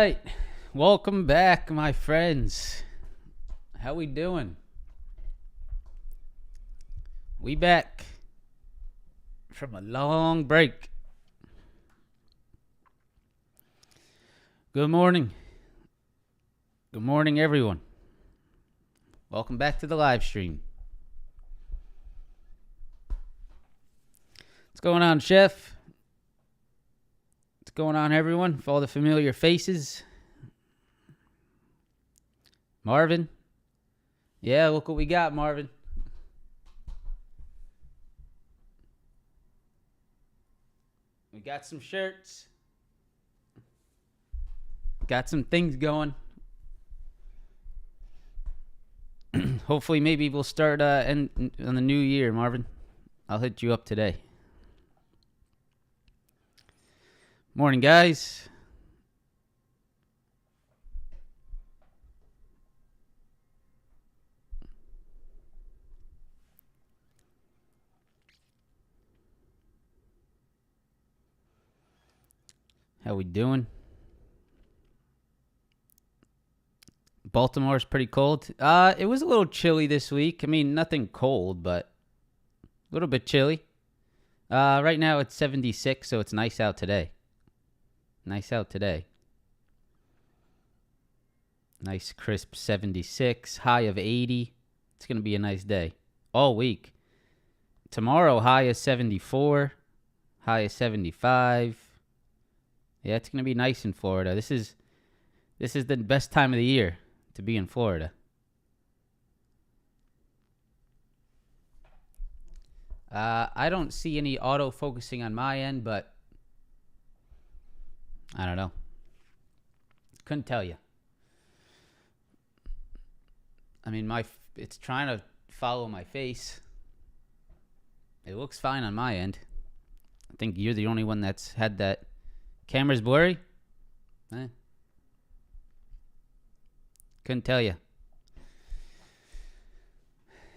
right. Welcome back, my friends. How we doing? We back from a long break. Good morning. Good morning, everyone. Welcome back to the live stream. What's going on, Chef? What's going on, everyone? For all the familiar faces. Marvin? Yeah, look what we got, Marvin. We got some shirts. Got some things going. Hopefully, maybe we'll start on the new year, Marvin. I'll hit you up today. Morning, guys. How we doing? Baltimore's pretty cold. It was a little chilly this week. I mean, nothing cold, but a little bit chilly. Right now it's 76, so it's nice out today. Nice out today. Nice crisp 76, high of 80. It's going to be a nice day all week. Tomorrow, high is 74, high is 75. Yeah, it's going to be nice in Florida. This is the best time of the year to be in Florida. I don't see any auto focusing on my end, but I don't know. Couldn't tell you. I mean, it's trying to follow my face. It looks fine on my end. I think you're the only one that's had that. Camera's blurry? Couldn't tell you.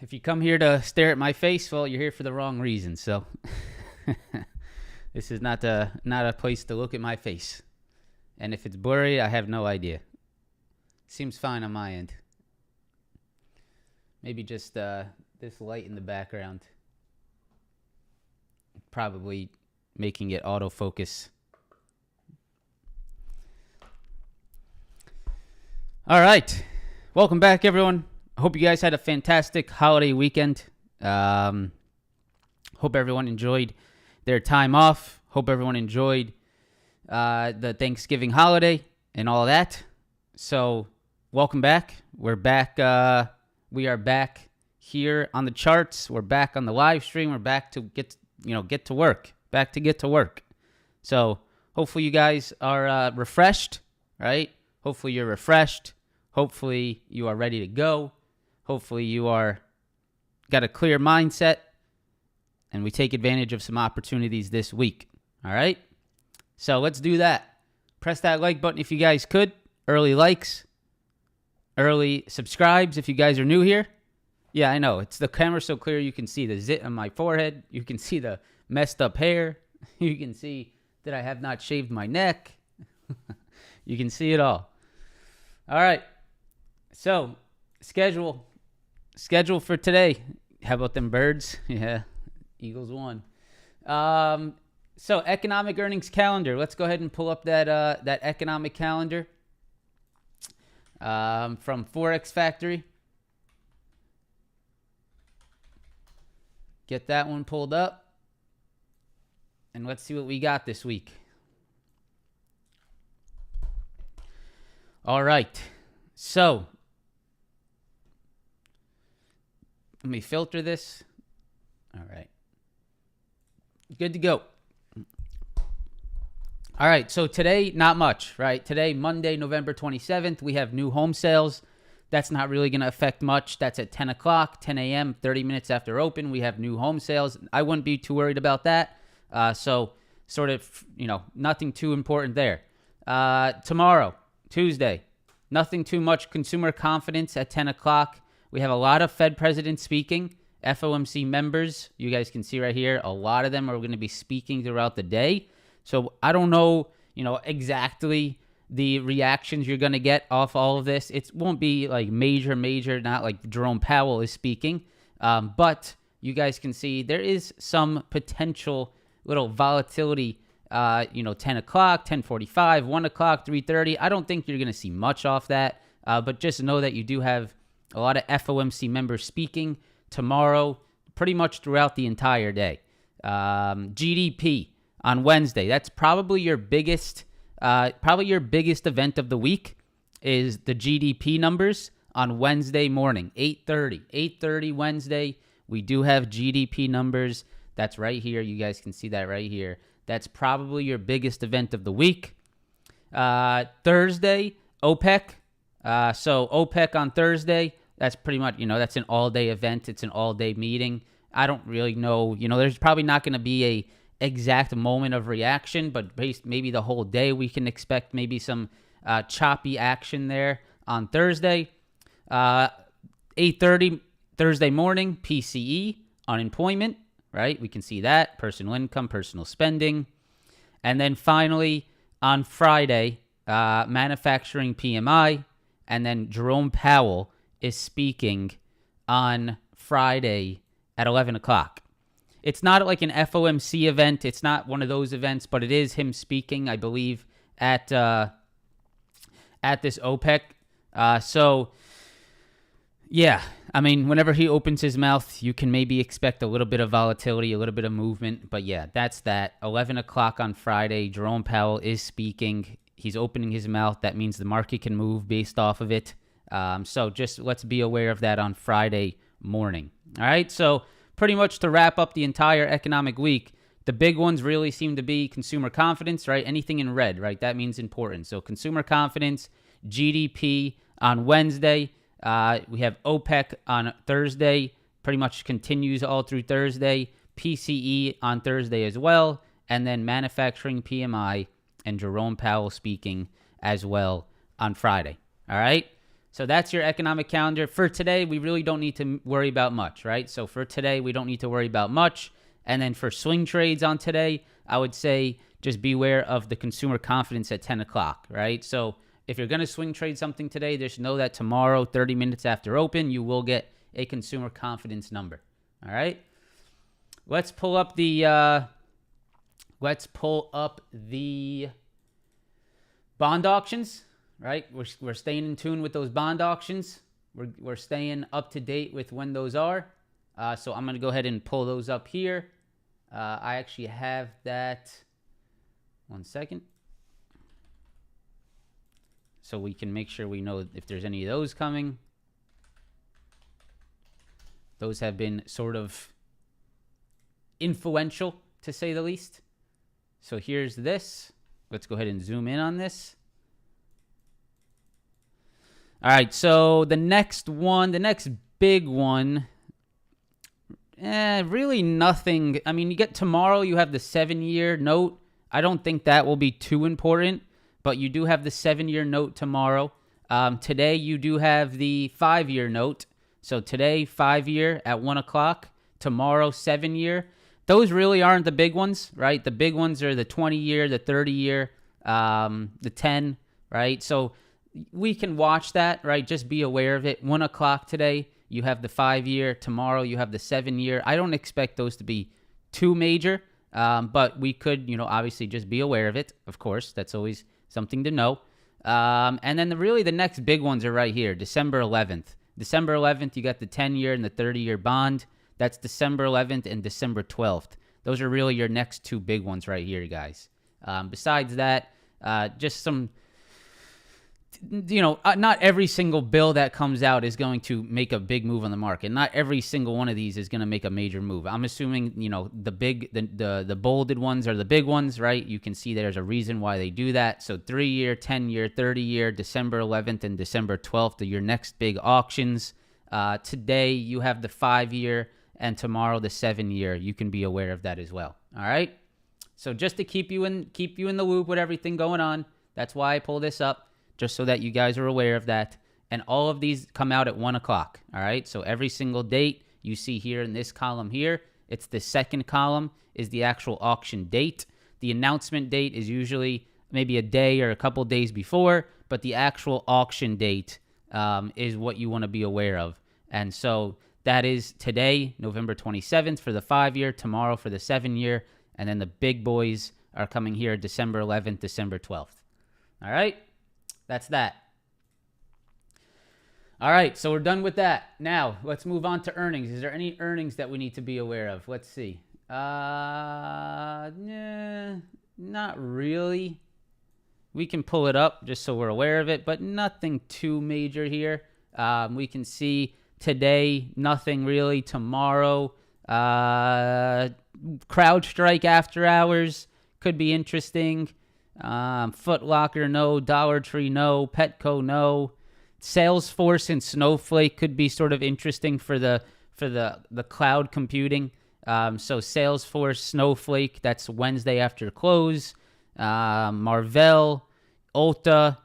If you come here to stare at my face, well, you're here for the wrong reason. So this is not a place to look at my face. And if it's blurry, I have no idea. Seems fine on my end. Maybe just this light in the background. Probably making it autofocus. All right. Welcome back, everyone. I hope you guys had a fantastic holiday weekend. Hope everyone enjoyed their time off. Hope everyone enjoyed the Thanksgiving holiday and all that. So, welcome back. We're back. We are back here on the charts. We're back on the live stream. We're back to get to work. Back to get to work. So, hopefully you guys are refreshed, right? Hopefully you're refreshed. Hopefully you are ready to go. Hopefully you got a clear mindset, and we take advantage of some opportunities this week. All right? So let's do that. Press that like button if you guys could. Early likes. Early subscribes if you guys are new here. Yeah, I know. The camera's so clear you can see the zit on my forehead. You can see the messed up hair. You can see that I have not shaved my neck. You can see it all. All right. So, schedule for today. How about them birds? Yeah, Eagles won. So, economic earnings calendar. Let's go ahead and pull up that economic calendar from Forex Factory. Get that one pulled up. And let's see what we got this week. All right. So, let me filter this. All right. Good to go. All right. So today, not much, right? Today, Monday, November 27th, we have new home sales. That's not really going to affect much. That's at 10 o'clock, 10 a.m., 30 minutes after open. We have new home sales. I wouldn't be too worried about that. So sort of, nothing too important there. Tomorrow, Tuesday, nothing too much. Consumer confidence at 10 o'clock. We have a lot of Fed presidents speaking, FOMC members. You guys can see right here, a lot of them are going to be speaking throughout the day. So I don't know, exactly the reactions you're going to get off all of this. It won't be like major, not like Jerome Powell is speaking. But you guys can see there is some potential little volatility, 10 o'clock, 10:45, 1 o'clock, 3:30. I don't think you're going to see much off that. But just know that you do have a lot of FOMC members speaking tomorrow, pretty much throughout the entire day. GDP on Wednesday. That's probably your biggest event of the week is the GDP numbers on Wednesday morning, 8:30. 8:30 Wednesday, we do have GDP numbers. That's right here. You guys can see that right here. That's probably your biggest event of the week. Thursday, OPEC. So OPEC on Thursday, that's pretty much, that's an all-day event. It's an all-day meeting. I don't really know. There's probably not going to be a exact moment of reaction, but maybe the whole day we can expect maybe some choppy action there on Thursday. 8:30 Thursday morning, PCE, unemployment, right? We can see that, personal income, personal spending. And then finally, on Friday, manufacturing PMI, and then Jerome Powell is speaking on Friday at 11 o'clock. It's not like an FOMC event. It's not one of those events, but it is him speaking, I believe, at this OPEC. Yeah, I mean, whenever he opens his mouth, you can maybe expect a little bit of volatility, a little bit of movement. But yeah, that's that. 11 o'clock on Friday, Jerome Powell is speaking. He's opening his mouth. That means the market can move based off of it. So just let's be aware of that on Friday morning. All right, so pretty much to wrap up the entire economic week, the big ones really seem to be consumer confidence, right? Anything in red, right? That means important. So consumer confidence, GDP on Wednesday. We have OPEC on Thursday, pretty much continues all through Thursday. PCE on Thursday as well. And then manufacturing PMI and Jerome Powell speaking as well on Friday. All right? So that's your economic calendar. For today, we really don't need to worry about much, right? So for today, we don't need to worry about much. And then for swing trades on today, I would say just beware of the consumer confidence at 10 o'clock, right? So if you're going to swing trade something today, just know that tomorrow, 30 minutes after open, you will get a consumer confidence number, all right? Let's pull up the bond auctions. Right, we're staying in tune with those bond auctions. We're staying up to date with when those are. So I'm going to go ahead and pull those up here. I actually have that. 1 second. So we can make sure we know if there's any of those coming. Those have been sort of influential, to say the least. So here's this. Let's go ahead and zoom in on this. All right, so the next big one, really nothing. I mean, you get tomorrow, you have the 7-year note. I don't think that will be too important, but you do have the 7-year note tomorrow. Today, you do have the 5-year note. So today, 5-year at 1 o'clock. Tomorrow, 7-year. Those really aren't the big ones, right? The big ones are the 20-year, the 30-year, the 10, right? So we can watch that, right? Just be aware of it. 1 o'clock today, you have the 5-year. Tomorrow, you have the 7-year. I don't expect those to be too major, but we could, obviously just be aware of it. Of course, that's always something to know. And then the next big ones are right here, December 11th. December 11th, you got the 10-year and the 30-year bond. That's December 11th and December 12th. Those are really your next two big ones right here, guys. Besides that, just some, not every single bill that comes out is going to make a big move on the market. Not every single one of these is going to make a major move. I'm assuming, the bolded ones are the big ones, right? You can see there's a reason why they do that. So 3-year, 10-year, 30-year, December 11th and December 12th are your next big auctions. Today you have the 5-year and tomorrow the 7-year. You can be aware of that as well. All right. So just to keep you in the loop with everything going on, that's why I pull this up, just so that you guys are aware of that. And all of these come out at 1 o'clock. All right. So every single date you see here in this column here, it's the second column is the actual auction date. The announcement date is usually maybe a day or a couple days before, but the actual auction date is what you want to be aware of. And so that is today, November 27th for the 5-year, tomorrow for the 7-year, and then the big boys are coming here December 11th, December 12th. All right? That's that. All right, so we're done with that. Now, let's move on to earnings. Is there any earnings that we need to be aware of? Let's see. Nah, not really. We can pull it up just so we're aware of it, but nothing too major here. We can see today, nothing really. Tomorrow, CrowdStrike after hours could be interesting. Foot Locker, no. Dollar Tree, no. Petco, no. Salesforce and Snowflake could be sort of interesting for the cloud computing. So Salesforce, Snowflake, that's Wednesday after close. Marvell, Ulta,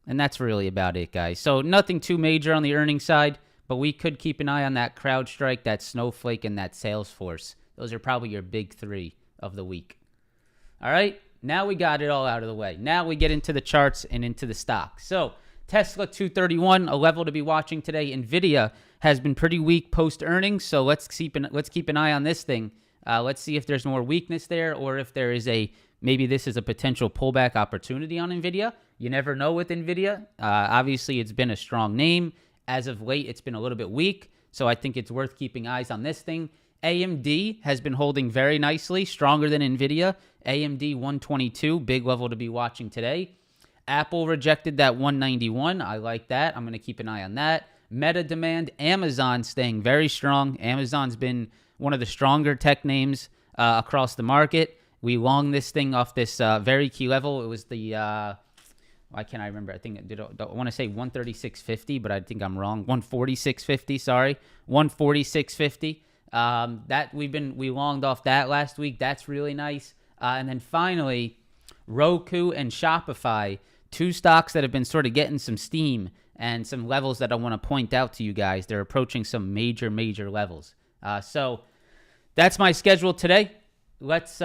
and that's really about it, guys. So nothing too major on the earnings side, but we could keep an eye on that CrowdStrike, that Snowflake, and that Salesforce. Those are probably your big three of the week. All right, now we got it all out of the way. Now we get into the charts and into the stocks. So Tesla 231, a level to be watching today. NVIDIA has been pretty weak post-earnings, so let's keep an eye on this thing. Let's see if there's more weakness there or if there is maybe this is a potential pullback opportunity on NVIDIA. You never know with NVIDIA. Obviously, it's been a strong name. As of late, it's been a little bit weak, so I think it's worth keeping eyes on this thing. AMD has been holding very nicely, stronger than NVIDIA. AMD 122, big level to be watching today. Apple rejected that 191. I like that. I'm going to keep an eye on that. Meta demand, Amazon staying very strong. Amazon's been one of the stronger tech names across the market. We long this thing off this very key level. It was the, why can't I remember? I think I want to say 136.50, but I think I'm wrong. 146.50, sorry. 146.50. That we longed off that last week. That's really nice. And then finally, Roku and Shopify, two stocks that have been sort of getting some steam and some levels that I want to point out to you guys. They're approaching some major levels. So that's my schedule today. Let's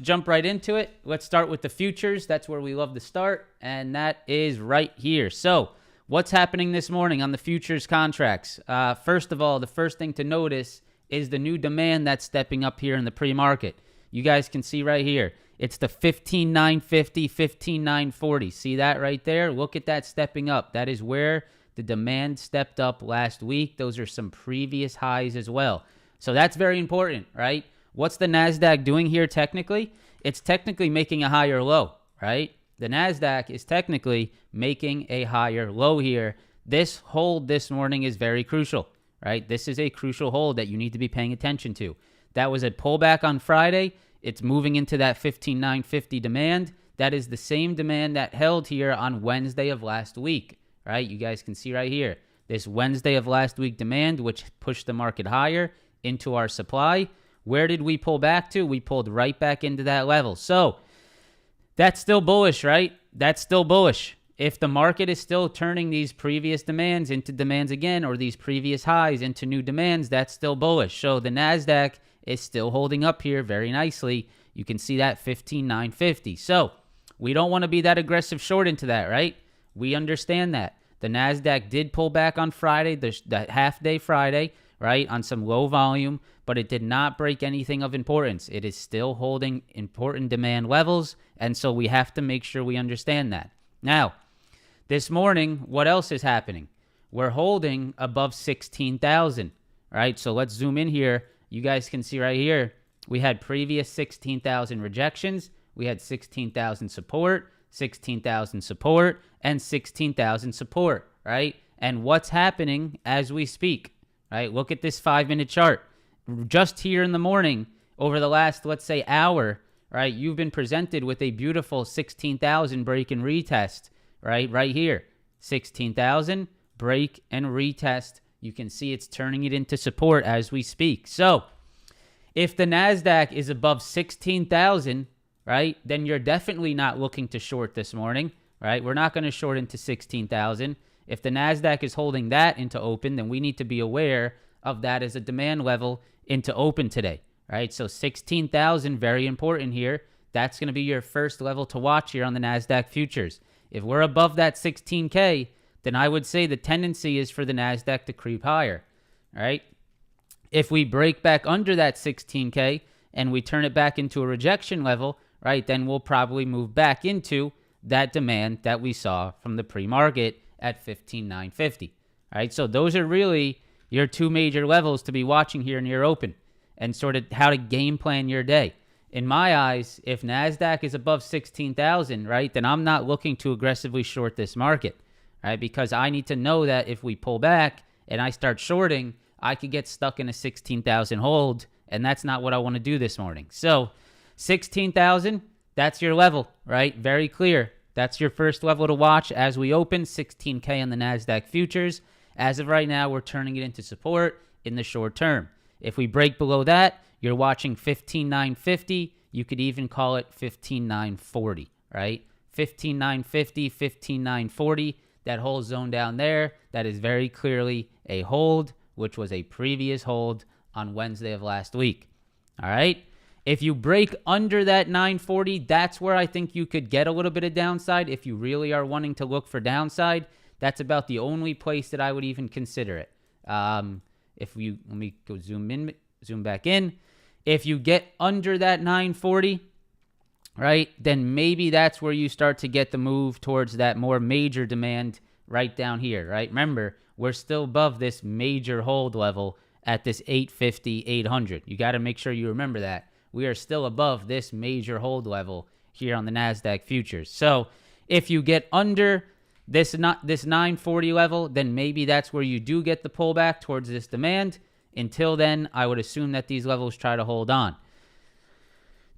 jump right into it. Let's start with the futures. That's where we love to start, and that is right here. So what's happening this morning on the futures contracts? First of all, the first thing to notice is the new demand that's stepping up here in the pre-market. You guys can see right here. It's the 15,950, 15,940. See that right there? Look at that stepping up. That is where the demand stepped up last week. Those are some previous highs as well. So that's very important, right? What's the NASDAQ doing here technically? It's technically making a higher low, right? The NASDAQ is technically making a higher low here. This hold this morning is very crucial, right? This is a crucial hold that you need to be paying attention to. That was a pullback on Friday. It's moving into that 15,950 demand. That is the same demand that held here on Wednesday of last week, right? You guys can see right here. This Wednesday of last week demand, which pushed the market higher into our supply. Where did we pull back to? We pulled right back into that level. So that's still bullish, right? That's still bullish. If the market is still turning these previous demands into demands again, or these previous highs into new demands, that's still bullish. So the NASDAQ is still holding up here very nicely. You can see that 15,950. So we don't want to be that aggressive short into that, right? We understand that. The NASDAQ did pull back on Friday, the half-day Friday, right, on some low volume, but it did not break anything of importance. It is still holding important demand levels, and so we have to make sure we understand that. Now, this morning, what else is happening? We're holding above 16,000, right? So let's zoom in here. You guys can see right here, we had previous 16,000 rejections. We had 16,000 support, 16,000 support, and 16,000 support, right? And what's happening as we speak, right? Look at this 5-minute chart. Just here in the morning, over the last, let's say, hour, right, you've been presented with a beautiful 16,000 break and retest, right? Right here, 16,000, break and retest. You can see it's turning it into support as we speak. So if the NASDAQ is above 16,000, right, then you're definitely not looking to short this morning, right? We're not going to short into 16,000. If the NASDAQ is holding that into open, then we need to be aware of that as a demand level into open today, right? So 16,000, very important here. That's going to be your first level to watch here on the NASDAQ futures. If we're above that 16K, then I would say the tendency is for the NASDAQ to creep higher. All right. If we break back under that 16K and we turn it back into a rejection level, right, then we'll probably move back into that demand that we saw from the pre-market at 15,950. All right. So those are really your two major levels to be watching here near open and sort of how to game plan your day. In my eyes, if NASDAQ is above 16,000, right, then I'm not looking to aggressively short this market, right, because I need to know that if we pull back and I start shorting, I could get stuck in a 16,000 hold, and that's not what I want to do this morning. So 16,000, that's your level, right? Very clear. That's your first level to watch as we open 16K on the NASDAQ futures. As of right now, we're turning it into support in the short term. If we break below that, you're watching 15,950. You could even call it 15,940, right? 15,950, 15,940. That whole zone down there, that is very clearly a hold, which was a previous hold on Wednesday of last week. All right? If you break under that 940, that's where I think you could get a little bit of downside. If you really are wanting to look for downside, that's about the only place that I would even consider it. Let me go zoom back in. If you get under that 940, right, then maybe that's where you start to get the move towards that more major demand right down here, right? Remember, we're still above this major hold level at this 850, 800. You got to make sure you remember that. We are still above this major hold level here on the NASDAQ futures. So if you get under this 940 level, then maybe that's where you do get the pullback towards this demand. Until then, I would assume that these levels try to hold on.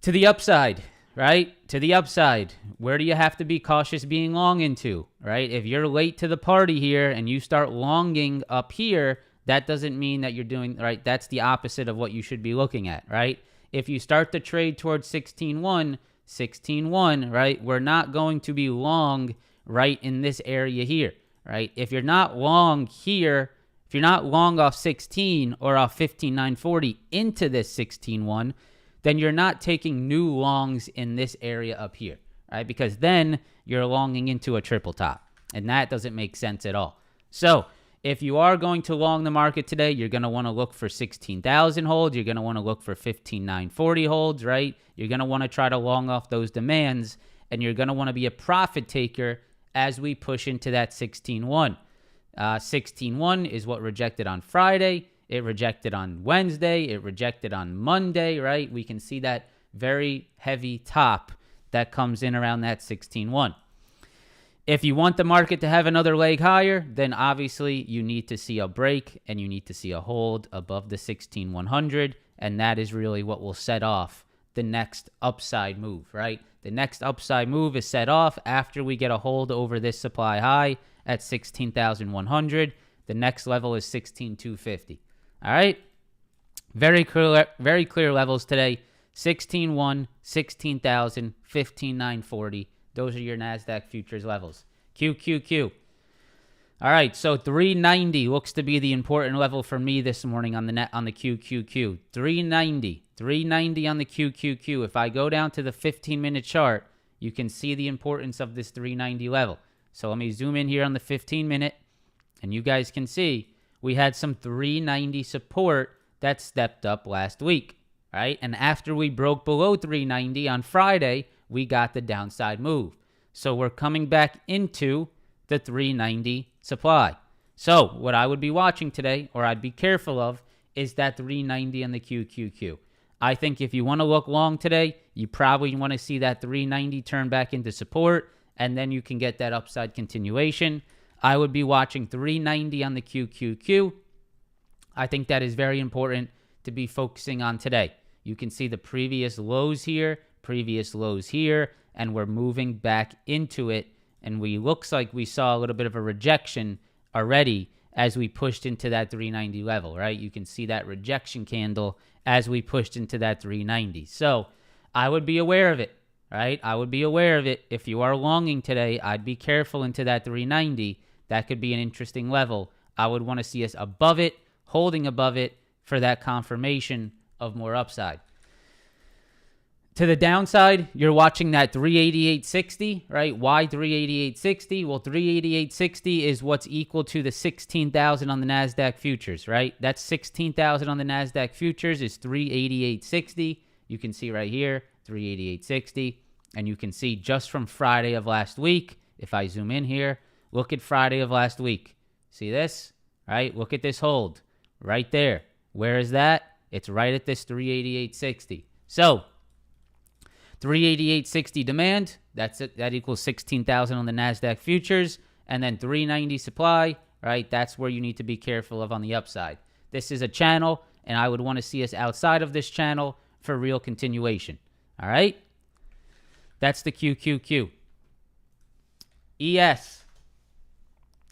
To the upside, right? To the upside, where do you have to be cautious being long into, right? If you're late to the party here and you start longing up here, that doesn't mean that you're doing, right? That's the opposite of what you should be looking at, right? If you start to trade towards 16.1, right, we're not going to be long right in this area here, right? If you're not long here, if you're not long off 16 or off 15,940 into this 16.1, then you're not taking new longs in this area up here, right? Because then you're longing into a triple top, and that doesn't make sense at all. So if you are going to long the market today, you're going to want to look for 16,000 holds. You're going to want to look for 15,940 holds, right? You're going to want to try to long off those demands, and you're going to want to be a profit taker as we push into that 16.1. 16.1 is what rejected on Friday. It rejected on Wednesday. It rejected on Monday, right? We can see that very heavy top that comes in around that 16.1. If you want the market to have another leg higher, then obviously you need to see a break and you need to see a hold above the 16,100, and that is really what will set off the next upside move, right? The next upside move is set off after we get a hold over this supply high at 16,100. The next level is 16,250. All right? Very clear levels today. 16.1, 16,000, 15,940. Those are your NASDAQ futures levels. QQQ. All right, so 390 looks to be the important level for me this morning on the QQQ. 390 on the QQQ. If I go down to the 15-minute chart, you can see the importance of this 390 level. So let me zoom in here on the 15-minute, and you guys can see we had some 390 support that stepped up last week, right? And after we broke below 390 on Friday, we got the downside move. So we're coming back into the 390 supply. So what I would be watching today, or I'd be careful of, is that 390 on the QQQ. I think if you want to look long today, you probably want to see that 390 turn back into support, and then you can get that upside continuation. I would be watching 390 on the QQQ. I think that is very important to be focusing on today. You can see the previous lows here, and we're moving back into it, and looks like we saw a little bit of a rejection already as we pushed into that 390 level, right? You can see that rejection candle as we pushed into that 390. So I would be aware of it, right? I would be aware of it. If you are longing today, I'd be careful into that 390. That could be an interesting level. I would want to see us above it, holding above it for that confirmation of more upside. To the downside, you're watching that 388.60, right? Why 388.60? Well, 388.60 is what's equal to the 16,000 on the NASDAQ futures, right? That's 16,000 on the NASDAQ futures is 388.60. You can see right here, 388.60. And you can see just from Friday of last week, if I zoom in here, look at Friday of last week. See this, right? Look at this hold right there. Where is that? It's right at this 388.60. So 388.60 demand, that's it. That equals 16,000 on the NASDAQ futures. And then 390 supply, right? That's where you need to be careful of on the upside. This is a channel, and I would want to see us outside of this channel for real continuation. All right? That's the QQQ. ES.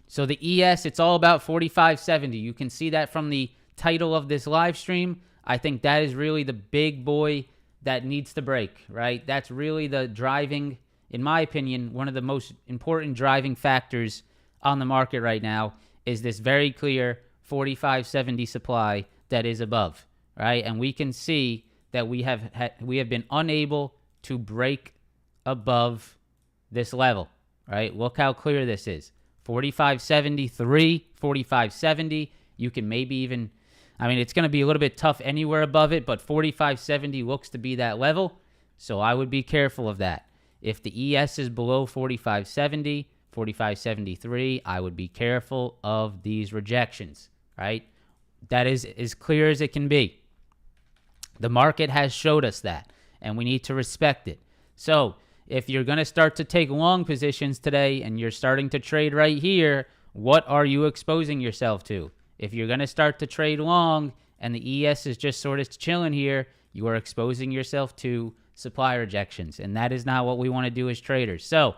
So the ES, it's all about 45.70. You can see that from the title of this live stream. I think that is really the big boy that needs to break, right? That's really the driving, in my opinion, one of the most important driving factors on the market right now is this very clear 45.70 supply that is above, right? And we can see that we have been unable to break above this level, right? Look how clear this is. 45.73, 45.70. You can maybe even, I mean, it's going to be a little bit tough anywhere above it, but 45.70 looks to be that level. So I would be careful of that. If the ES is below 45.70, 45.73, I would be careful of these rejections, right? That is as clear as it can be. The market has showed us that, and we need to respect it. So if you're going to start to take long positions today and you're starting to trade right here, what are you exposing yourself to? If you're going to start to trade long and the ES is just sort of chilling here, you are exposing yourself to supply rejections, and that is not what we want to do as traders. So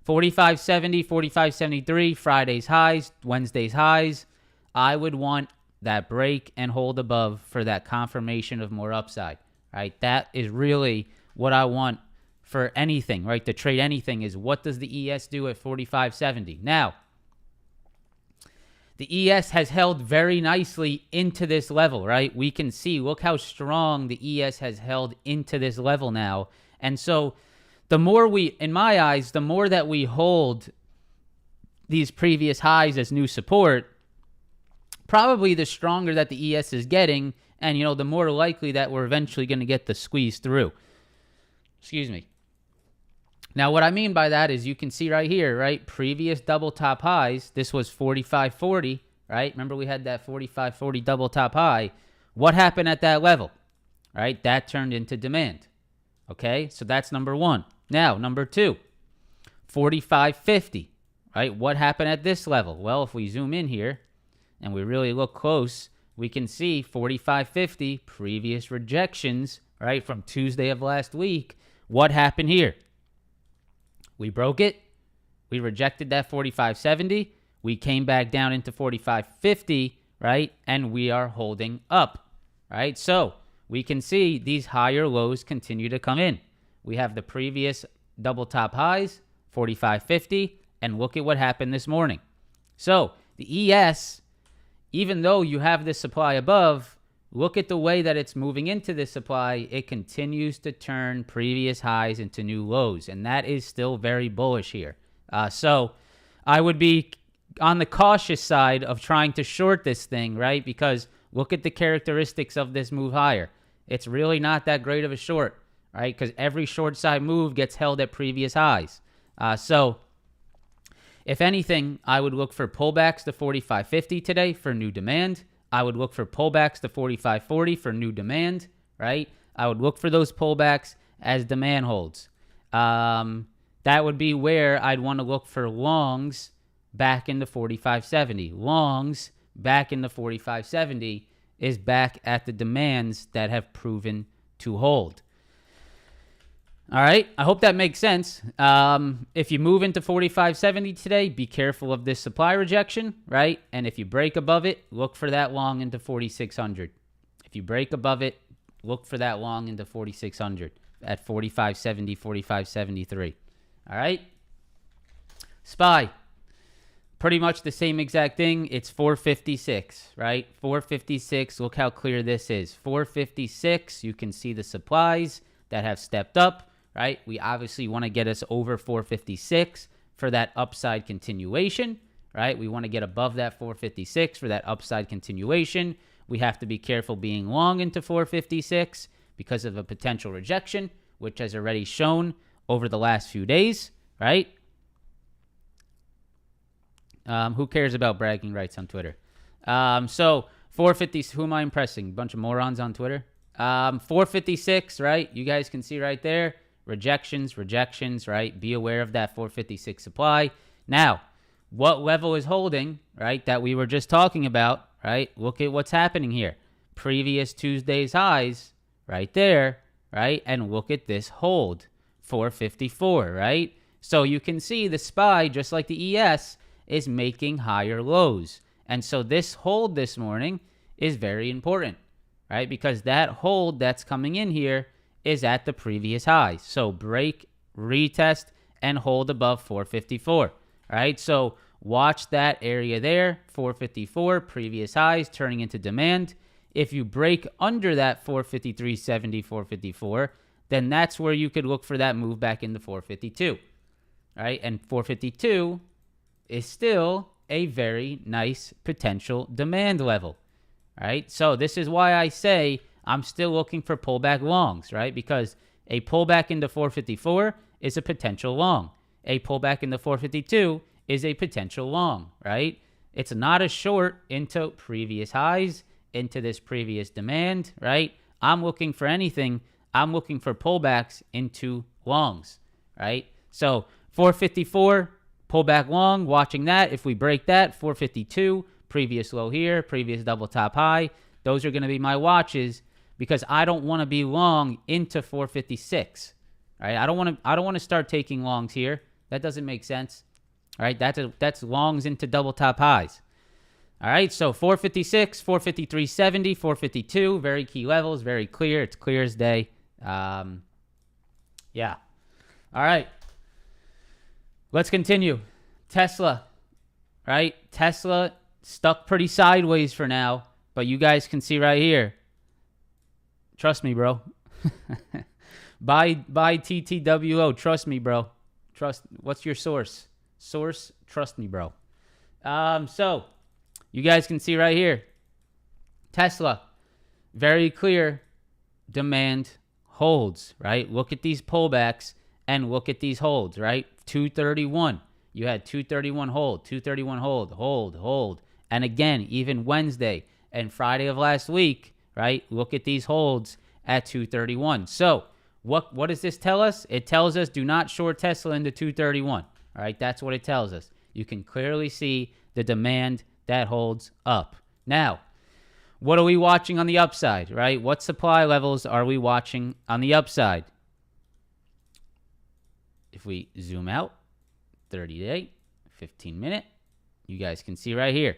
45.70, 45.73, Friday's highs, Wednesday's highs. I would want that break and hold above for that confirmation of more upside, right? That is really what I want for anything, right? To trade anything is what does the ES do at 45.70? Now, the ES has held very nicely into this level, right? We can see, look how strong the ES has held into this level now. And so the more we, in my eyes, the more that we hold these previous highs as new support, probably the stronger that the ES is getting, and, you know, the more likely that we're eventually going to get the squeeze through. Excuse me. Now, what I mean by that is you can see right here, right? Previous double top highs, this was 45.40, right? Remember we had that 45.40 double top high. What happened at that level, right? That turned into demand, okay? So that's number one. Now, number two, 45.50, right? What happened at this level? Well, if we zoom in here and we really look close, we can see 45.50 previous rejections, right, from Tuesday of last week. What happened here? We broke it. We rejected that 45.70. We came back down into 45.50, right? And we are holding up, right? So we can see these higher lows continue to come in. We have the previous double top highs, 45.50, and look at what happened this morning. So the ES, even though you have this supply above, look at the way that it's moving into this supply. It continues to turn previous highs into new lows, and that is still very bullish here. So I would be on the cautious side of trying to short this thing, right? Because look at the characteristics of this move higher. It's really not that great of a short, right? Because every short side move gets held at previous highs. So if anything, I would look for pullbacks to 45.50 today for new demand. I would look for pullbacks to 45.40 for new demand, right? I would look for those pullbacks as demand holds. That would be where I'd want to look for longs back into 45.70. Longs back into 45.70 is back at the demands that have proven to hold. All right, I hope that makes sense. If you move into 45.70 today, be careful of this supply rejection, right? And if you break above it, look for that long into 4,600. If you break above it, look for that long into 4,600 at 45.70, 45.73. All right? SPY, pretty much the same exact thing. It's 456, right? 456, look how clear this is. 456, you can see the supplies. that have stepped up, right? We obviously want to get us over 456 for that upside continuation, right? We want to get above that 456 for that upside continuation. We have to be careful being long into 456 because of a potential rejection, which has already shown over the last few days, right? Who cares about bragging rights on Twitter? So 450, who am I impressing? Bunch of morons on Twitter. 456, right? You guys can see right there. Rejections, right? Be aware of that 456 supply. Now, what level is holding, right? That we were just talking about, right? Look at what's happening here. Previous Tuesday's highs right there, right? And look at this hold, 454, right? So you can see the SPY, just like the ES, is making higher lows. And so this hold this morning is very important, right? Because that hold that's coming in here is at the previous highs. So break, retest, and hold above 454, right? So watch that area there, 454, previous highs turning into demand. If you break under that 453.70, 454, then that's where you could look for that move back into 452, right? And 452 is still a very nice potential demand level, right? So this is why I say I'm still looking for pullback longs, right? Because a pullback into 454 is a potential long. A pullback into 452 is a potential long, right? It's not a short into previous highs, into this previous demand, right? I'm looking for anything. I'm looking for pullbacks into longs, right? So 454, pullback long, watching that. If we break that, 452, previous low here, previous double top high, those are going to be my watches because I don't want to be long into 456, right? I don't want to start taking longs here. That doesn't make sense, right? That's longs into double top highs. All right, so 456, 453.70, 452, very key levels, very clear. It's clear as day. Yeah. All right. Let's continue. Tesla, right? Tesla stuck pretty sideways for now, but you guys can see right here. Trust me, bro. Buy TTWO. Trust me, bro. What's your source? Source, trust me, bro. So you guys can see right here. Tesla, very clear demand holds, right? Look at these pullbacks and look at these holds, right? 231. You had 231 hold, 231 hold. And again, even Wednesday and Friday of last week, right? Look at these holds at 231. So what does this tell us? It tells us do not short Tesla into 231. All right, that's what it tells us. You can clearly see the demand that holds up. Now, what are we watching on the upside, right? What supply levels are we watching on the upside? If we zoom out, 30-day, 15-minute, you guys can see right here.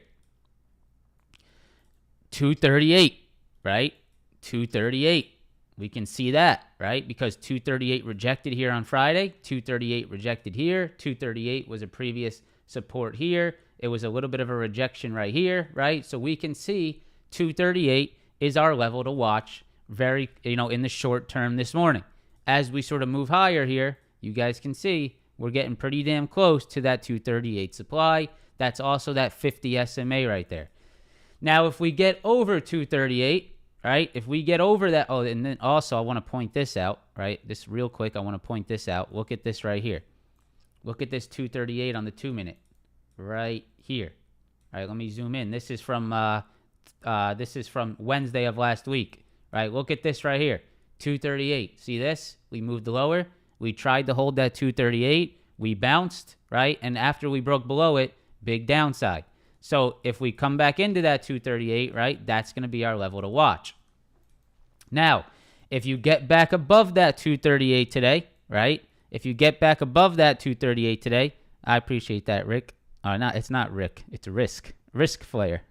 238, right? 238. We can see that, right? Because 238 rejected here on Friday. 238 rejected here. 238 was a previous support here. It was a little bit of a rejection right here, right? So we can see 238 is our level to watch very, in the short term this morning. As we sort of move higher here, you guys can see we're getting pretty damn close to that 238 supply. That's also that 50 SMA right there. Now, if we get over 238, right? If we get over that, and then also I want to point this out, right? This real quick, I want to point this out. Look at this right here. Look at this 238 on the 2-minute right here. All right, let me zoom in. This is from Wednesday of last week, right? Look at this right here, 238. See this? We moved lower. We tried to hold that 238. We bounced, right? And after we broke below it, big downside. So if we come back into that 238, right, that's going to be our level to watch. Now, if you get back above that 238 today, right, if you get back above that 238 today, I appreciate that, Rick. It's not Rick. It's Risk Flare.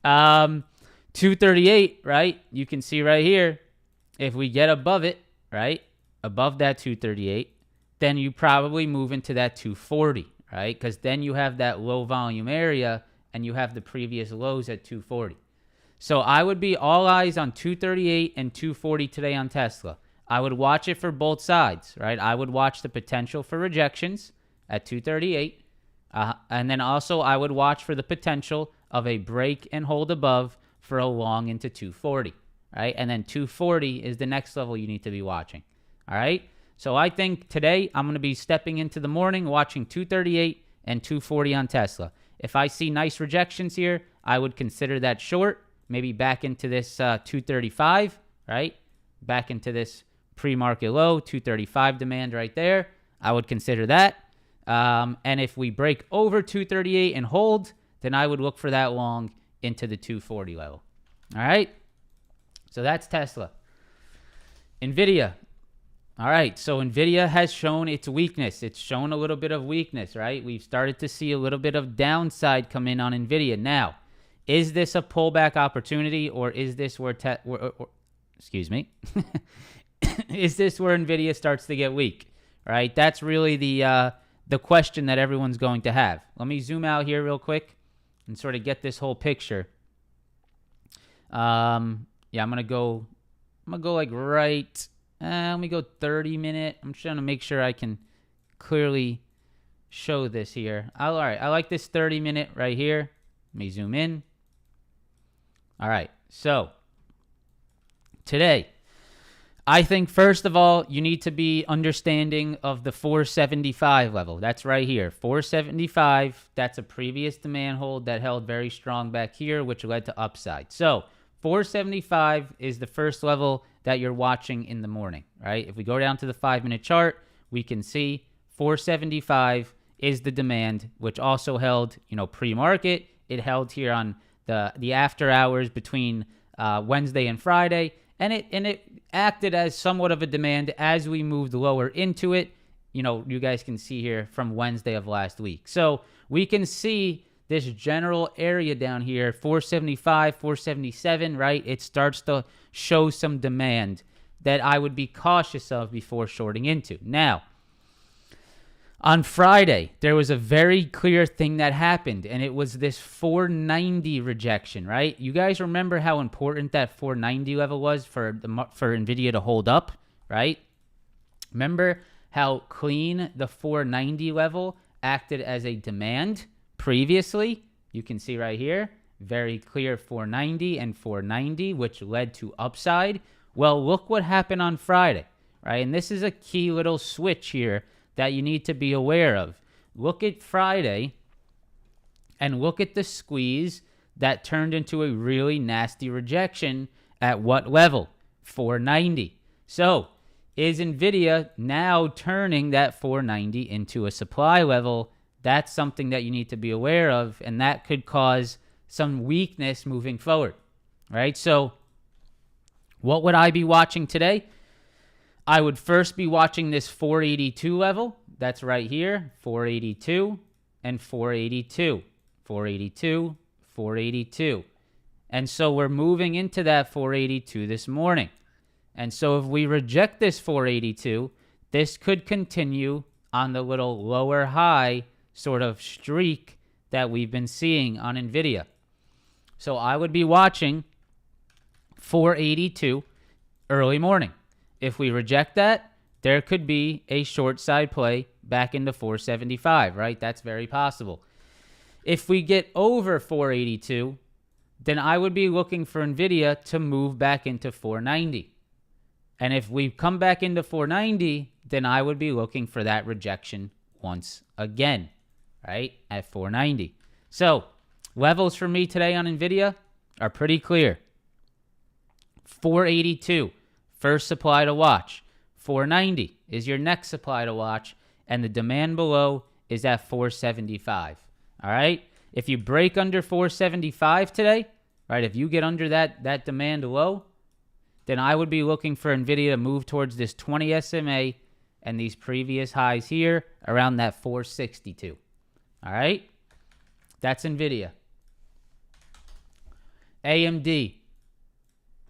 238, right, you can see right here, if we get above it, right, above that 238, then you probably move into that 240, right? Because then you have that low volume area and you have the previous lows at 240. So I would be all eyes on 238 and 240 today on Tesla. I would watch it for both sides, right? I would watch the potential for rejections at 238. And then also I would watch for the potential of a break and hold above for a long into 240, right? And then 240 is the next level you need to be watching, all right? So I think today I'm going to be stepping into the morning watching 238 and 240 on Tesla. If I see nice rejections here, I would consider that short, maybe back into this 235, right? Back into this pre-market low, 235 demand right there. I would consider that. And if we break over 238 and hold, then I would look for that long into the 240 level. All right? So that's Tesla. NVIDIA. All right, so NVIDIA has shown its weakness. It's shown a little bit of weakness, right? We've started to see a little bit of downside come in on NVIDIA. Now, is this a pullback opportunity, or is this where excuse me? Is this where NVIDIA starts to get weak, right? That's really the question that everyone's going to have. Let me zoom out here real quick and sort of get this whole picture. Yeah, I'm gonna go like right. Let me go 30-minute. I'm trying to make sure I can clearly show this here. All right, I like this 30-minute right here. Let me zoom in. All right, so today, I think first of all, you need to be understanding of the 475 level. That's right here, 475. That's a previous demand hold that held very strong back here, which led to upside. So 475 is the first level that you're watching in the morning, right? If we go down to the 5-minute chart, we can see 475 is the demand, which also held, pre-market. It held here on the after hours between Wednesday and Friday, and it acted as somewhat of a demand as we moved lower into it. You guys can see here from Wednesday of last week. So we can see this general area down here, 475, 477, right? It starts to show some demand that I would be cautious of before shorting into. Now, on Friday, there was a very clear thing that happened, and it was this 490 rejection, right? You guys remember how important that 490 level was for NVIDIA to hold up, right? Remember how clean the 490 level acted as a demand previously? You can see right here, very clear 490 and 490, which led to upside. Well, look what happened on Friday, right? And this is a key little switch here that you need to be aware of. Look at Friday and look at the squeeze that turned into a really nasty rejection at what level? 490. So is NVIDIA now turning that 490 into a supply level? That's something that you need to be aware of, and that could cause some weakness moving forward, right? So what would I be watching today? I would first be watching this 482 level. That's right here, 482 and 482, 482, 482. And so we're moving into that 482 this morning. And so if we reject this 482, this could continue on the little lower high sort of streak that we've been seeing on NVIDIA. So I would be watching 482 early morning. If we reject that, there could be a short side play back into 475, right? That's very possible. If we get over 482, then I would be looking for NVIDIA to move back into 490. And if we come back into 490, then I would be looking for that rejection once again, right, at 490. So levels for me today on NVIDIA are pretty clear. 482, first supply to watch. 490 is your next supply to watch, and the demand below is at 475. All right? If you break under 475 today, right, if you get under that demand low, then I would be looking for NVIDIA to move towards this 20 SMA and these previous highs here around that 462. All right? That's NVIDIA. AMD.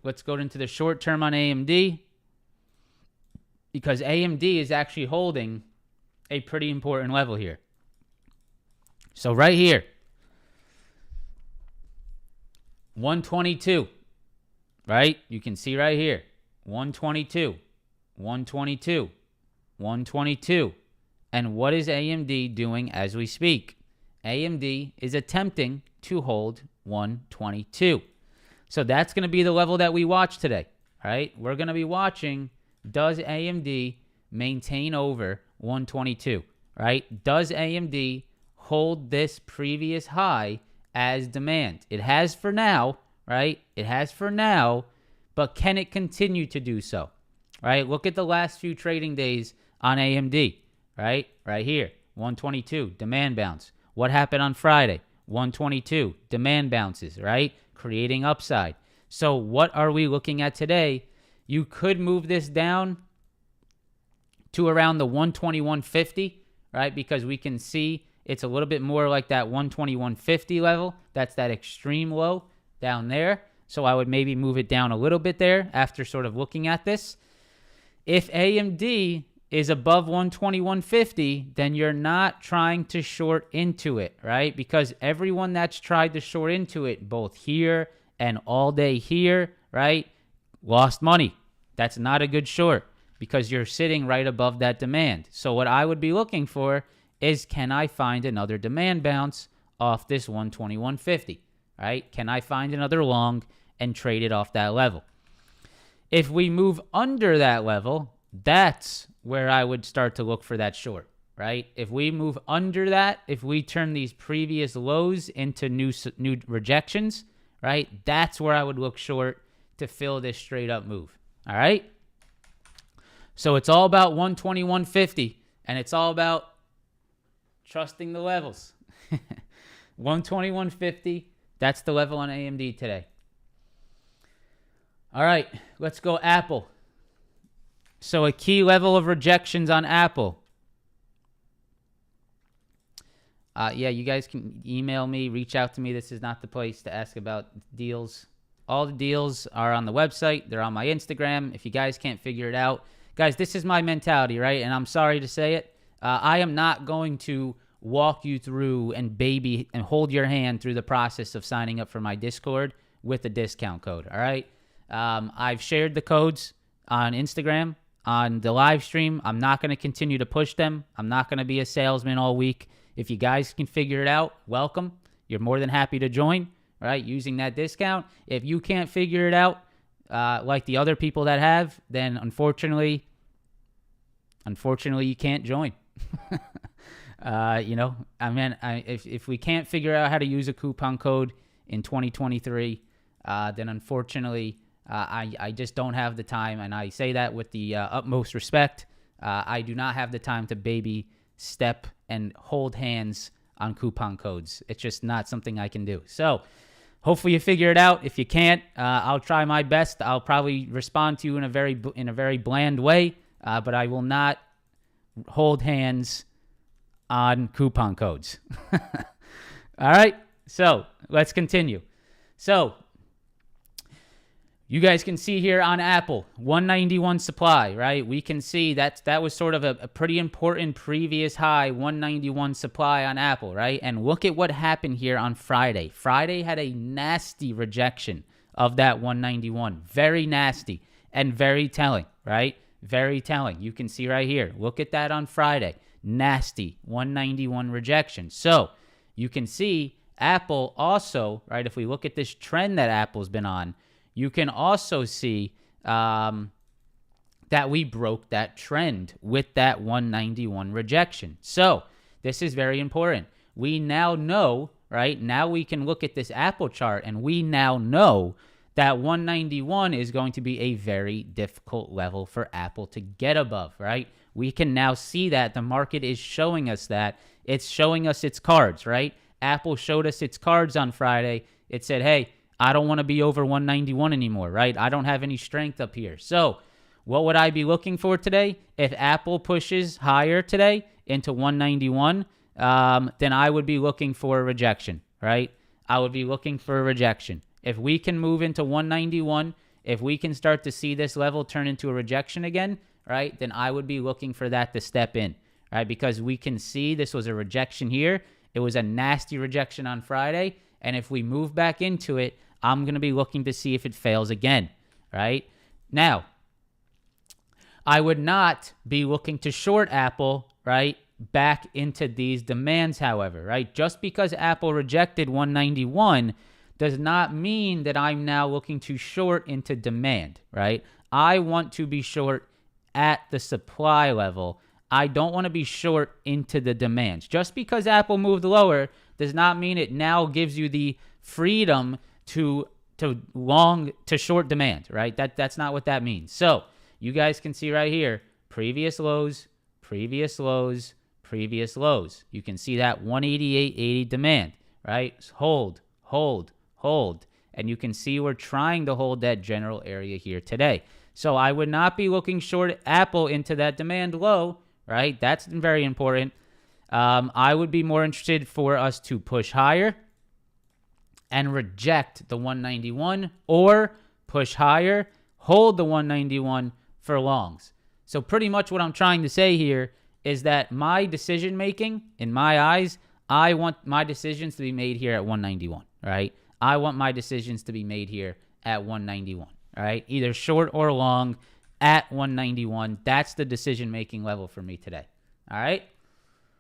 Let's go into the short term on AMD, because AMD is actually holding a pretty important level here. So right here, 122, right? You can see right here, 122. 122, 122. And what is AMD doing as we speak? AMD is attempting to hold 122. So that's going to be the level that we watch today, right? We're going to be watching, does AMD maintain over 122, right? Does AMD hold this previous high as demand? It has for now, right? It has for now, but can it continue to do so, right? Look at the last few trading days on AMD, right? Right here, 122, demand bounce. What happened on Friday? 122, demand bounces, right? Creating upside. So what are we looking at today? You could move this down to around the 121.50, right? Because we can see it's a little bit more like that 121.50 level. That's that extreme low down there. So I would maybe move it down a little bit there after sort of looking at this. If AMD is above 121.50, then you're not trying to short into it, right? Because everyone that's tried to short into it, both here and all day here, right, lost money. That's not a good short because you're sitting right above that demand. So what I would be looking for is, can I find another demand bounce off this 121.50, right? Can I find another long and trade it off that level? If we move under that level, that's where I would start to look for that short, right? If we move under that, if we turn these previous lows into new rejections, right? That's where I would look short to fill this straight up move, all right? So it's all about 121.50, and it's all about trusting the levels. 121.50, that's the level on AMD today. All right, let's go Apple. So a key level of rejections on Apple. Yeah, you guys can email me, reach out to me. This is not the place to ask about deals. All the deals are on the website. They're on my Instagram. If you guys can't figure it out. Guys, this is my mentality, right? And I'm sorry to say it. I am not going to walk you through and baby and hold your hand through the process of signing up for my Discord with a discount code, all right? I've shared the codes on Instagram. On the live stream, I'm not going to continue to push them. I'm not going to be a salesman all week. If you guys can figure it out, welcome. You're more than happy to join, right, using that discount. If you can't figure it out, like the other people that have, then unfortunately, you can't join. If we can't figure out how to use a coupon code in 2023, then unfortunately, I just don't have the time, and I say that with the utmost respect. I do not have the time to baby step and hold hands on coupon codes. It's just not something I can do. So hopefully you figure it out. If you can't, I'll try my best. I'll probably respond to you in a very bland way, but I will not hold hands on coupon codes. All right, so let's continue. So you guys can see here on Apple, 191 supply, right? We can see that was sort of a pretty important previous high, 191 supply on Apple, right? And look at what happened here on Friday. Friday had a nasty rejection of that 191. Very nasty and very telling, right? Very telling. You can see right here. Look at that on Friday. Nasty 191 rejection. So you can see Apple also, right? If we look at this trend that Apple's been on, you can also see that we broke that trend with that 191 rejection. So this is very important. We now know, right? Now we can look at this Apple chart, and we now know that 191 is going to be a very difficult level for Apple to get above, right? We can now see that. The market is showing us that. It's showing us its cards, right? Apple showed us its cards on Friday. It said, hey, I don't want to be over 191 anymore, right? I don't have any strength up here. So what would I be looking for today? If Apple pushes higher today into 191, then I would be looking for a rejection, right? I would be looking for a rejection. If we can move into 191, if we can start to see this level turn into a rejection again, right, then I would be looking for that to step in, right? Because we can see this was a rejection here. It was a nasty rejection on Friday. And if we move back into it, I'm going to be looking to see if it fails again, right? Now, I would not be looking to short Apple, right, back into these demands, however, right? Just because Apple rejected 191 does not mean that I'm now looking to short into demand, right? I want to be short at the supply level. I don't want to be short into the demands. Just because Apple moved lower does not mean it now gives you the freedom to short demand, right? That's not what that means. So you guys can see right here, previous lows, previous lows, previous lows. You can see that 188.80 demand, right? Hold, hold, hold. And you can see we're trying to hold that general area here today. So I would not be looking short Apple into that demand low, right? That's very important. I would be more interested for us to push higher and reject the 191, or push higher, hold the 191 for longs. So pretty much what I'm trying to say here is that my decision making, in my eyes, I want my decisions to be made here at 191, right? I want my decisions to be made here at 191, right? Either short or long at 191. That's the decision making level for me today, all right?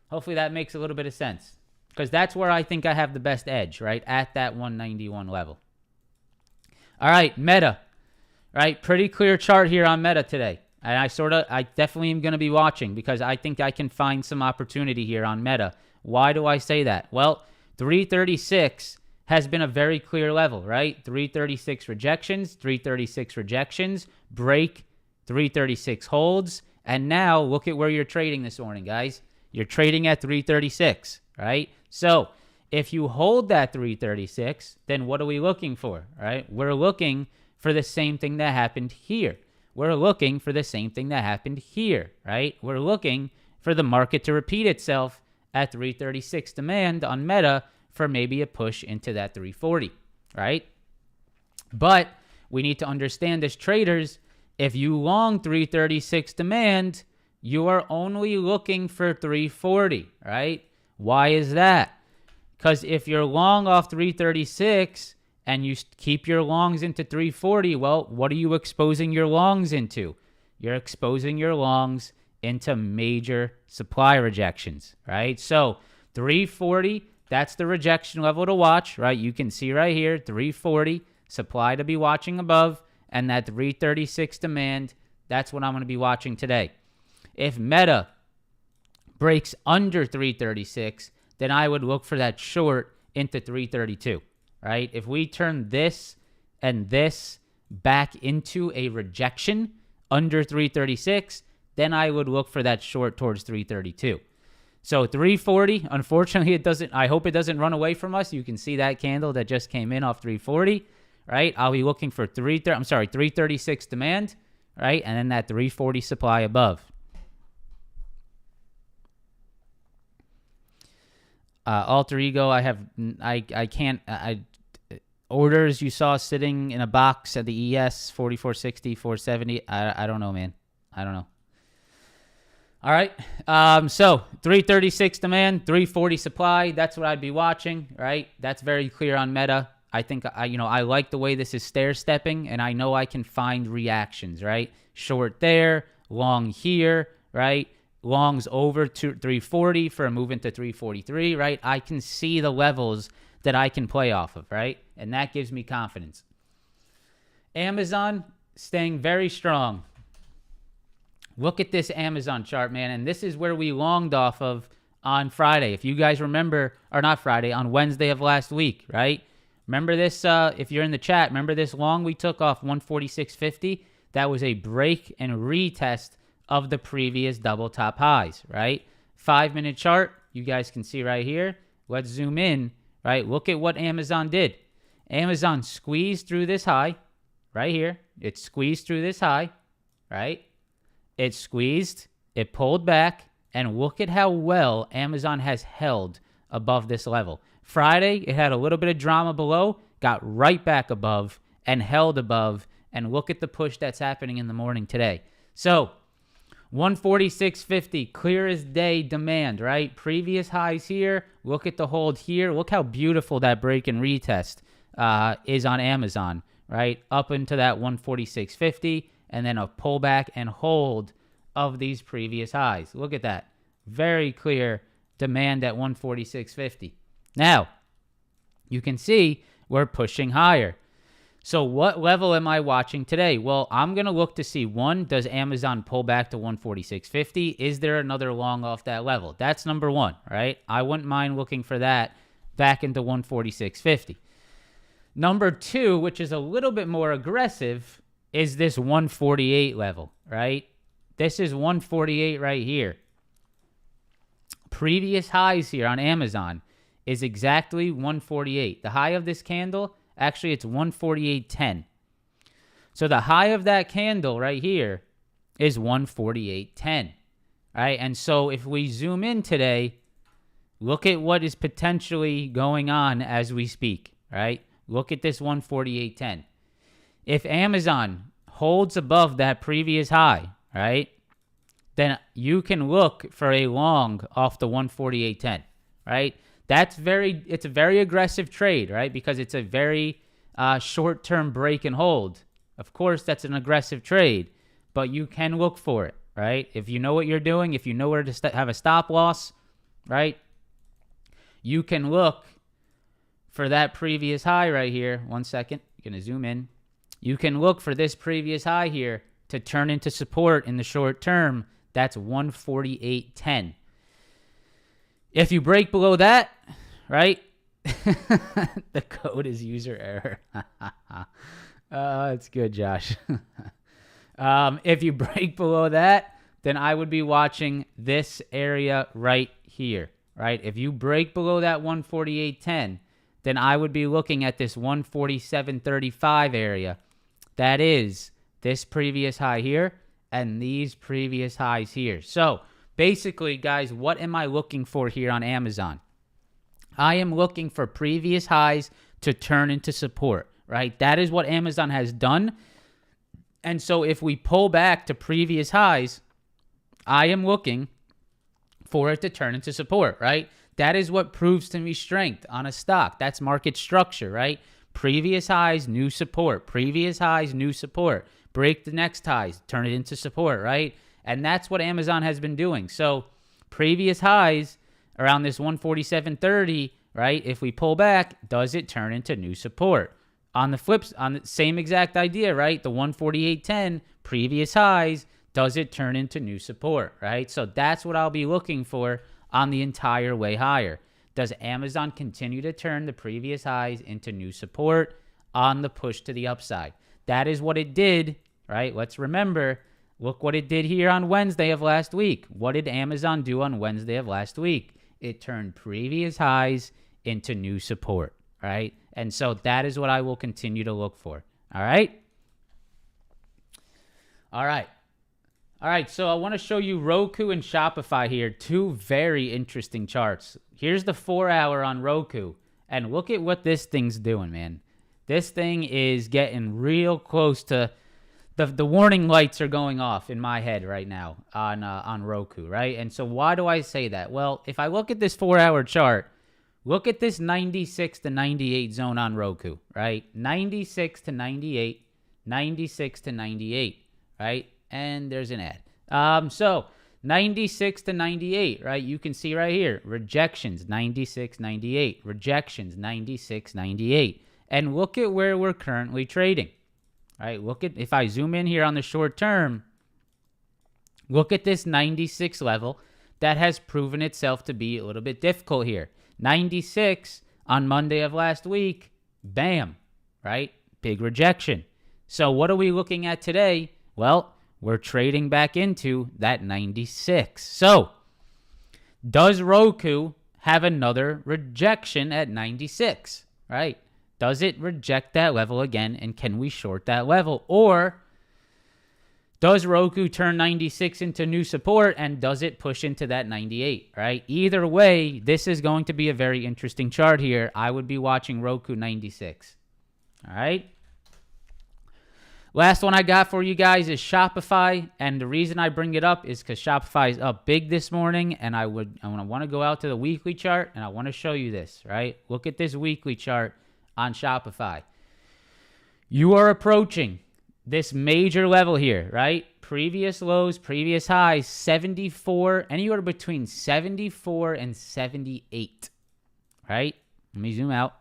Hopefully that makes a little bit of sense, because that's where I think I have the best edge, right? At that 191 level. All right, Meta, right? Pretty clear chart here on Meta today. And I definitely am going to be watching, because I think I can find some opportunity here on Meta. Why do I say that? Well, 336 has been a very clear level, right? 336 rejections, 336 rejections, break, 336 holds. And now look at where you're trading this morning, guys. You're trading at 336, right? So if you hold that 336, then what are we looking for, right? We're looking for the same thing that happened here. We're looking for the same thing that happened here, right? We're looking for the market to repeat itself at 336 demand on Meta for maybe a push into that 340, right? But we need to understand as traders, if you long 336 demand, you are only looking for 340, right? Why is that? Because if you're long off 336 and you keep your longs into 340, well, what are you exposing your longs into? You're exposing your longs into major supply rejections, right? So 340, that's the rejection level to watch, right? You can see right here, 340, supply to be watching above, and that 336 demand, that's what I'm going to be watching today. If Meta breaks under 336, then I would look for that short into 332, right? If we turn this and this back into a rejection under 336, then I would look for that short towards 332. So 340, unfortunately, I hope it doesn't run away from us. You can see that candle that just came in off 340, right? I'll be looking for 336 demand, right? And then that 340 supply above. Alter Ego, orders you saw sitting in a box at the ES 4460, 470. I don't know, man. I don't know. All right. So 336 demand, 340 supply. That's what I'd be watching, right? That's very clear on Meta. I think I like the way this is stair stepping, and I know I can find reactions, right? Short there, long here, right? Longs over to 340 for a move into 343, right? I can see the levels that I can play off of, right? And that gives me confidence. Amazon staying very strong. Look at this Amazon chart, man. And this is where we longed off of on Friday. If you guys remember, or not Friday, on Wednesday of last week, right? Remember this, if you're in the chat, remember this long we took off 146.50? That was a break and retest of the previous double top highs, right? 5-minute chart, you guys can see right here. Let's zoom in, right? Look at what Amazon did. Amazon squeezed through this high right here. It squeezed through this high, right? It squeezed, it pulled back, and look at how well Amazon has held above this level. Friday, it had a little bit of drama below, got right back above, and held above, and look at the push that's happening in the morning today. So 146.50, clear as day demand, right? Previous highs here. Look at the hold here. Look how beautiful that break and retest is on Amazon, right? Up into that 146.50. and then a pullback and hold of these previous highs. Look at that. Very clear demand at 146.50. Now, you can see we're pushing higher. So what level am I watching today? Well, I'm going to look to see, one, does Amazon pull back to 146.50? Is there another long off that level? That's number one, right? I wouldn't mind looking for that back into 146.50. Number two, which is a little bit more aggressive, is this 148 level, right? This is 148 right here. Previous highs here on Amazon is exactly 148. The high of this candle, actually, it's 148.10. So the high of that candle right here is 148.10. Right? And so if we zoom in today, look at what is potentially going on as we speak. Right? Look at this 148.10. If Amazon holds above that previous high, right, then you can look for a long off the 148.10. Right? It's a very aggressive trade, right? Because it's a very short-term break and hold. Of course, that's an aggressive trade, but you can look for it, right? If you know what you're doing, if you know where to have a stop loss, right? You can look for that previous high right here. 1 second. You're going to zoom in. You can look for this previous high here to turn into support in the short term. That's 148.10. If you break below that, right, the code is user error. That's good, Josh. If you break below that, then I would be watching this area right here, right? If you break below that 148.10, then I would be looking at this 147.35 area. That is this previous high here and these previous highs here. So basically, guys, what am I looking for here on Amazon? I am looking for previous highs to turn into support, right? That is what Amazon has done. And so if we pull back to previous highs, I am looking for it to turn into support, right? That is what proves to me strength on a stock. That's market structure, right? Previous highs, new support. Previous highs, new support. Break the next highs, turn it into support, right? And that's what Amazon has been doing. So previous highs around this 147.30, right? If we pull back, does it turn into new support? On the flips, on the same exact idea, right? The 148.10 previous highs, does it turn into new support, right? So that's what I'll be looking for on the entire way higher. Does Amazon continue to turn the previous highs into new support on the push to the upside? That is what it did, right? Let's remember, look what it did here on Wednesday of last week. What did Amazon do on Wednesday of last week? It turned previous highs into new support, right? And so that is what I will continue to look for, all right? All right. All right, so I want to show you Roku and Shopify here, two very interesting charts. Here's the 4-hour on Roku, and look at what this thing's doing, man. This thing is getting real close to the warning lights are going off in my head right now on Roku, right? And so why do I say that? Well, if I look at this 4-hour chart, look at this 96 to 98 zone on Roku, right? 96 to 98, 96 to 98, right? And there's an ad. So 96 to 98, right? You can see right here, rejections, 96, 98, rejections, 96, 98. And look at where we're currently trading, right? Look at, if I zoom in here on the short term, look at this 96 level that has proven itself to be a little bit difficult here. 96 on Monday of last week, bam, right? Big rejection. So what are we looking at today? Well, we're trading back into that 96. So does Roku have another rejection at 96, right? Does it reject that level again, and can we short that level? Or does Roku turn 96 into new support, and does it push into that 98, right? Either way, this is going to be a very interesting chart here. I would be watching Roku 96, all right? Last one I got for you guys is Shopify, and the reason I bring it up is because Shopify is up big this morning, and I want to go out to the weekly chart, and I want to show you this, right? Look at this weekly chart on Shopify. You are approaching this major level here, right? Previous lows, previous highs, 74, anywhere between 74 and 78, right? Let me zoom out.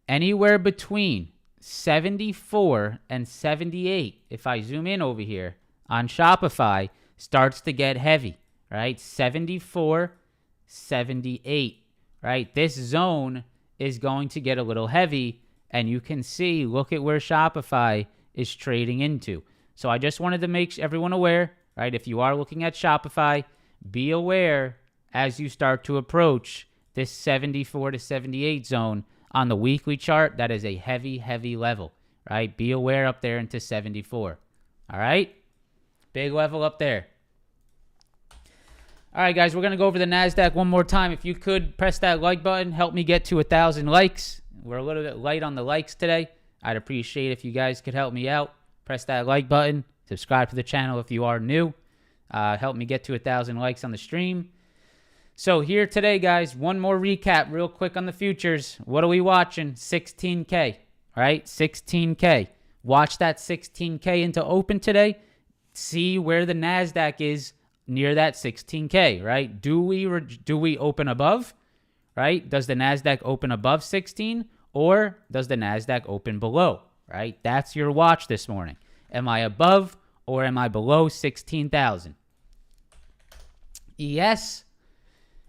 Anywhere between 74 and 78, if I zoom in over here on Shopify, starts to get heavy, right? 74, 78, right? This zone is going to get a little heavy, and you can see, look at where Shopify is trading into. So I just wanted to make everyone aware, right? If you are looking at Shopify, be aware as you start to approach this 74 to 78 zone on the weekly chart. That is a heavy, heavy level, right? Be aware up there into 74. All right? Big level up there. All right, guys, we're going to go over the NASDAQ one more time. If you could press that like button, help me get to 1,000 likes. We're a little bit light on the likes today. I'd appreciate if you guys could help me out. Press that like button. Subscribe to the channel if you are new. Help me get to 1,000 likes on the stream. So here today, guys, one more recap real quick on the futures. What are we watching? 16K, right? 16K. Watch that 16K into open today. See where the NASDAQ is near that 16K, right? Do we open above, right? Does the NASDAQ open above 16, or does the NASDAQ open below, right? That's your watch this morning. Am I above or am I below 16,000? ES,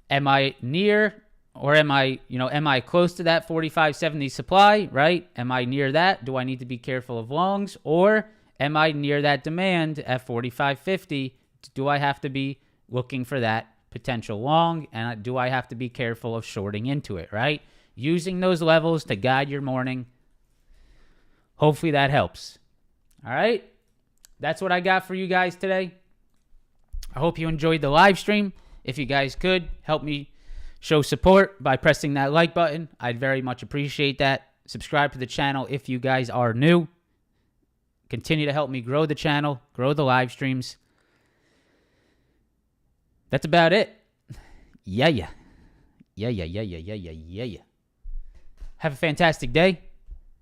am I near or am I close to that 45.70 supply, right? Am I near that? Do I need to be careful of longs, or am I near that demand at 45.50? Do I have to be looking for that potential long, and do I have to be careful of shorting into it, right? Using those levels to guide your morning. Hopefully that helps. All right? That's what I got for you guys today. I hope you enjoyed the live stream. If you guys could, help me show support by pressing that like button. I'd very much appreciate that. Subscribe to the channel if you guys are new. Continue to help me grow the channel, grow the live streams. That's about it. Yeah. Have a fantastic day.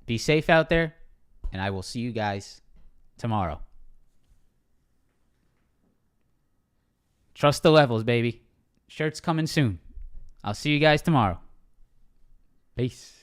Be safe out there, and I will see you guys tomorrow. Trust the levels, baby. Shirt's coming soon. I'll see you guys tomorrow. Peace.